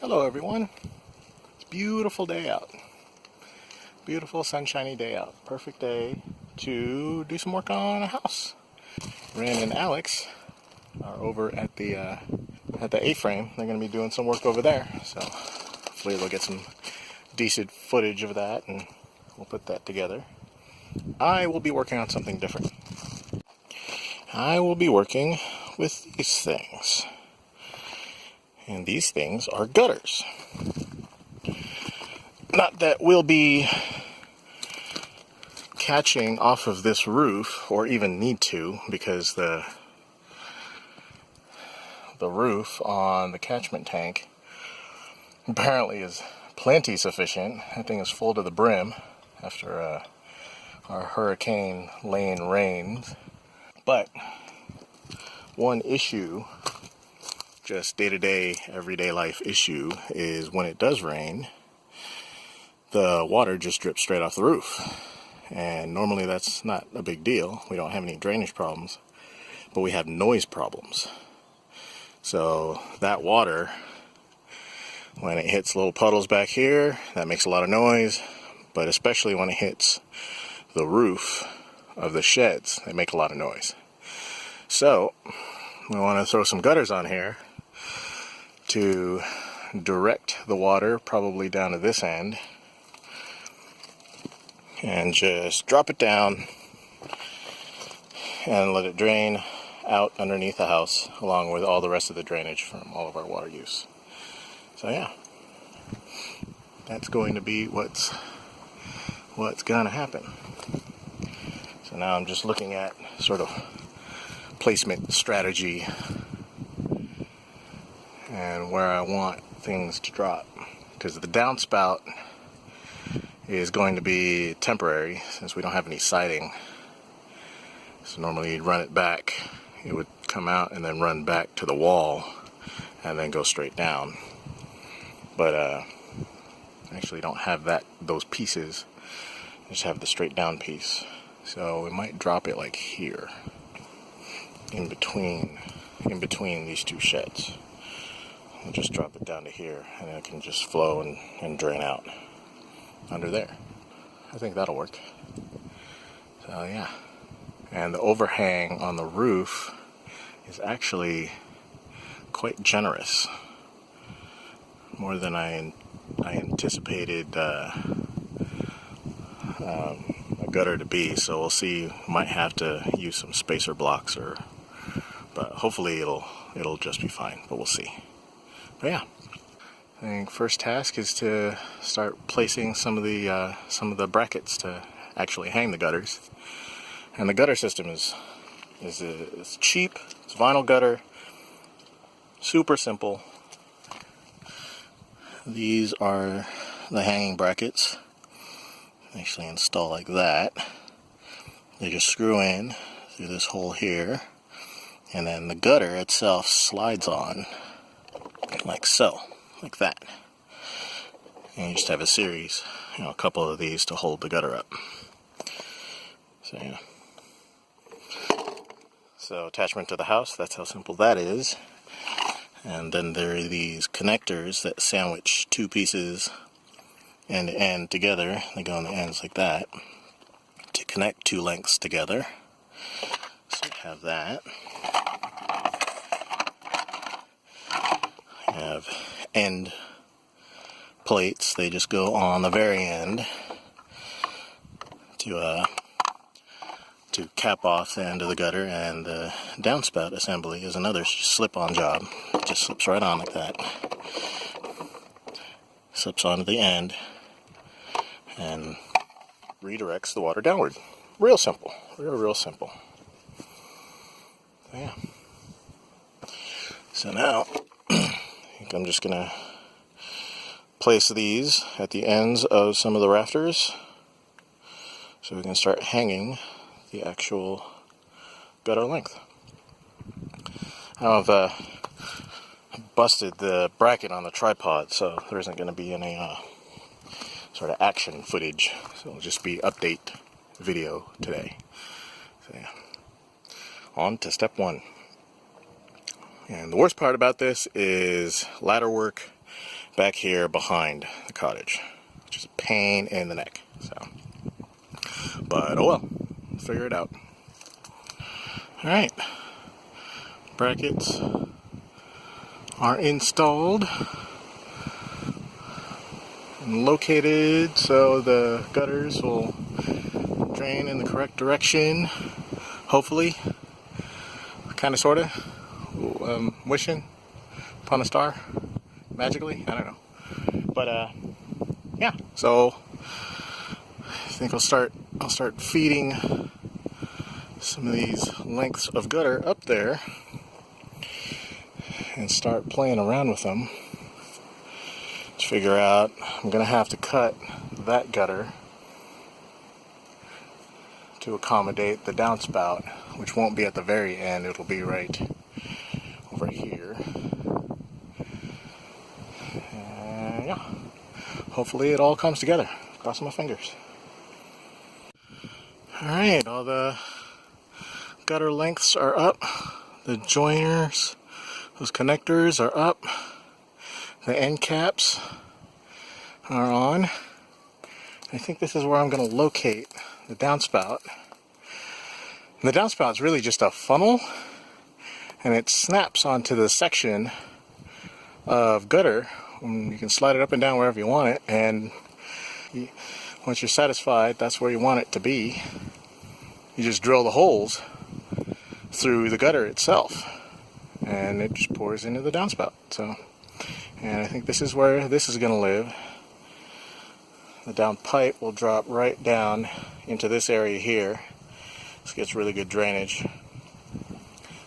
Hello everyone. It's a beautiful day out. Beautiful sunshiny day out. Perfect day to do some work on a house. Ren and Alex are over at the A-frame. They're going to be doing some work over there. So hopefully they'll get some decent footage of that and we'll put that together. I will be working on something different. I will be working with these things. And these things are gutters. Not that we'll be catching off of this roof, or even need to, because the roof on the catchment tank apparently is plenty sufficient. That thing is full to the brim after our Hurricane Lane rains. But one issue, just day-to-day, everyday life issue, is when it does rain, the water just drips straight off the roof. And normally that's not a big deal. We don't have any drainage problems, but we have noise problems. So that water, when it hits little puddles back here, that makes a lot of noise, but especially when it hits the roof of the sheds, they make a lot of noise. So we want to throw some gutters on here to direct the water probably down to this end and just drop it down and let it drain out underneath the house along with all the rest of the drainage from all of our water use. So yeah, that's going to be what's gonna happen. So now I'm just looking at sort of placement strategy and where I want things to drop, because the downspout is going to be temporary since we don't have any siding. So normally you'd run it back, it would come out and then run back to the wall and then go straight down. But I actually don't have those pieces. I just have the straight down piece. So we might drop it like here, in between these two sheds. I'll just drop it down to here and it can just flow and drain out under there. I think that'll work. So yeah. And the overhang on the roof is actually quite generous. More than I anticipated a gutter to be. So we'll see. Might have to use some spacer blocks, but hopefully it'll just be fine. But we'll see. But yeah, I think first task is to start placing some of the brackets to actually hang the gutters. And the gutter system is cheap. It's vinyl gutter, super simple. These are the hanging brackets. Actually install like that. They just screw in through this hole here, and then the gutter itself slides on like so, like that. And you just have a series, a couple of these to hold the gutter up. So yeah. So attachment to the house, that's how simple that is. And then there are these connectors that sandwich two pieces end to end together. They go on the ends like that to connect two lengths together. So you have that. You have end plates. They just go on the very end to cap off the end of the gutter, and the downspout assembly is another slip-on job. It just slips right on like that. Slips onto the end and redirects the water downward. Real simple. Real simple. Yeah. So now I think I'm just gonna place these at the ends of some of the rafters so we can start hanging the actual gutter length. I don't know if busted the bracket on the tripod, so there isn't going to be any sort of action footage. So it'll just be update video today. So yeah. On to step one. And the worst part about this is ladder work back here behind the cottage, which is a pain in the neck. So, but oh well, figure it out. All right, brackets are installed and located so the gutters will drain in the correct direction, hopefully, kind of, sort of. Wishing upon a star magically, I don't know, but yeah, so I think I'll start feeding some of these lengths of gutter up there and start playing around with them to figure out. I'm gonna have to cut that gutter to accommodate the downspout, which won't be at the very end, it'll be right over here. And yeah, hopefully it all comes together. Crossing my fingers. Alright, all the gutter lengths are up. The joiners, those connectors are up. The end caps are on. I think this is where I'm going to locate the downspout. And the downspout is really just a funnel, and it snaps onto the section of gutter. You can slide it up and down wherever you want it, and once you're satisfied that's where you want it to be, you just drill the holes through the gutter itself and it just pours into the downspout. So, and I think this is where this is going to live. The down pipe will drop right down into this area here. This gets really good drainage.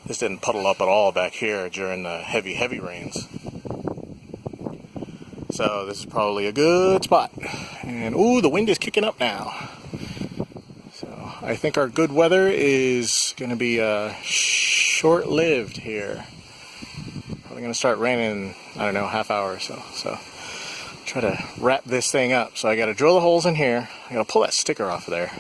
This didn't puddle up at all back here during the heavy rains. So this is probably a good spot. And ooh, the wind is kicking up now. So I think our good weather is going to be short-lived here. Probably going to start raining in, I don't know, half hour or so. So try to wrap this thing up. So I got to drill the holes in here. I got to pull that sticker off of there.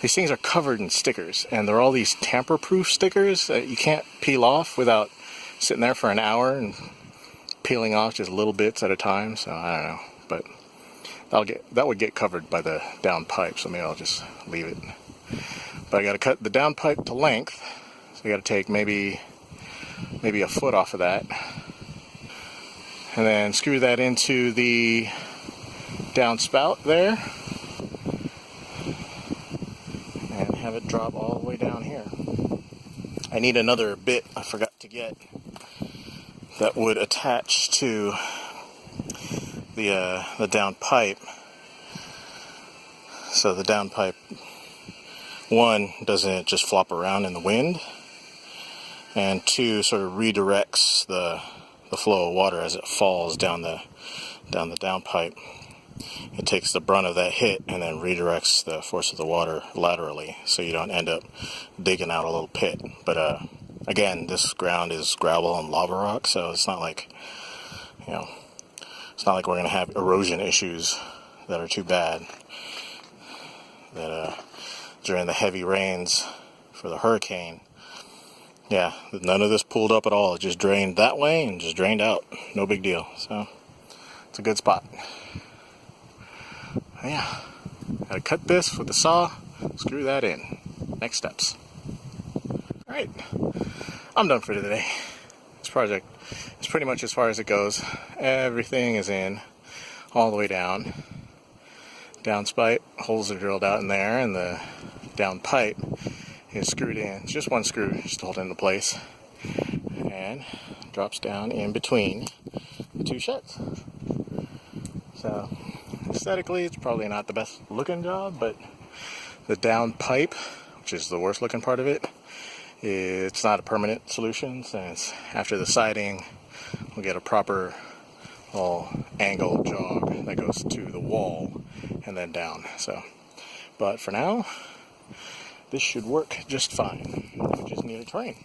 These things are covered in stickers, and they're all these tamper-proof stickers that you can't peel off without sitting there for an hour and peeling off just little bits at a time. So I don't know, but that would get covered by the down pipe, so maybe I'll just leave it. But I got to cut the down pipe to length, so I got to take maybe a foot off of that, and then screw that into the downspout there, and have it drop all the way down here. I need another bit I forgot to get that would attach to the down pipe, so the down pipe, one, doesn't just flop around in the wind, and two, sort of redirects the flow of water as it falls down the down pipe. It takes the brunt of that hit and then redirects the force of the water laterally, so you don't end up digging out a little pit. But again, this ground is gravel and lava rock, so it's not like, it's not like we're going to have erosion issues that are too bad. That during the heavy rains for the hurricane, yeah, none of this pulled up at all. It just drained that way and just drained out. No big deal. So it's a good spot. Yeah, gotta cut this with the saw, screw that in. Next steps. Alright, I'm done for today. This project is pretty much as far as it goes. Everything is in, all the way down. Downspout, holes are drilled out in there, and the down pipe is screwed in. It's just one screw, just to hold it into place. And drops down in between the two sheds. So aesthetically, it's probably not the best looking job, but the down pipe, which is the worst looking part of it, it's not a permanent solution, since after the siding, we'll get a proper little angle jog that goes to the wall and then down. So, but for now, this should work just fine. We just need a terrain.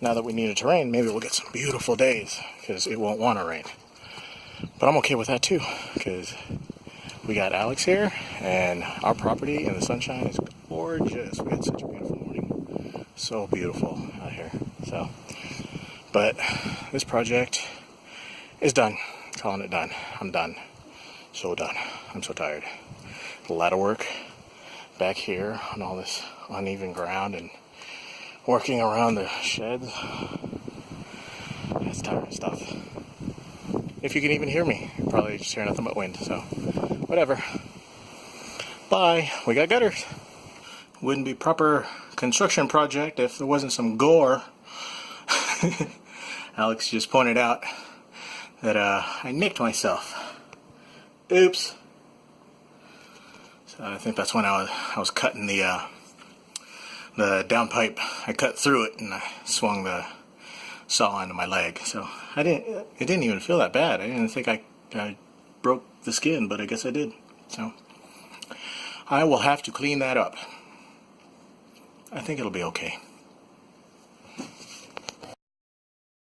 Now that we need a terrain, maybe we'll get some beautiful days, because it won't want to rain. But I'm okay with that too, because we got Alex here, and our property in the sunshine is gorgeous. We had such a beautiful morning. So beautiful out here. So, But this project is done. Calling it done. I'm done. So done. I'm so tired. A lot of work back here on all this uneven ground and working around the sheds. It's tiring stuff. If you can even hear me, you're probably just hearing nothing but wind, so whatever. Bye. We got gutters. Wouldn't be proper construction project if there wasn't some gore. Alex just pointed out that I nicked myself. Oops. So I think that's when I was cutting the downpipe. I cut through it and I swung the saw into my leg. So it didn't even feel that bad. I didn't think I broke the skin, but I guess I did. So I will have to clean that up. I think it'll be okay.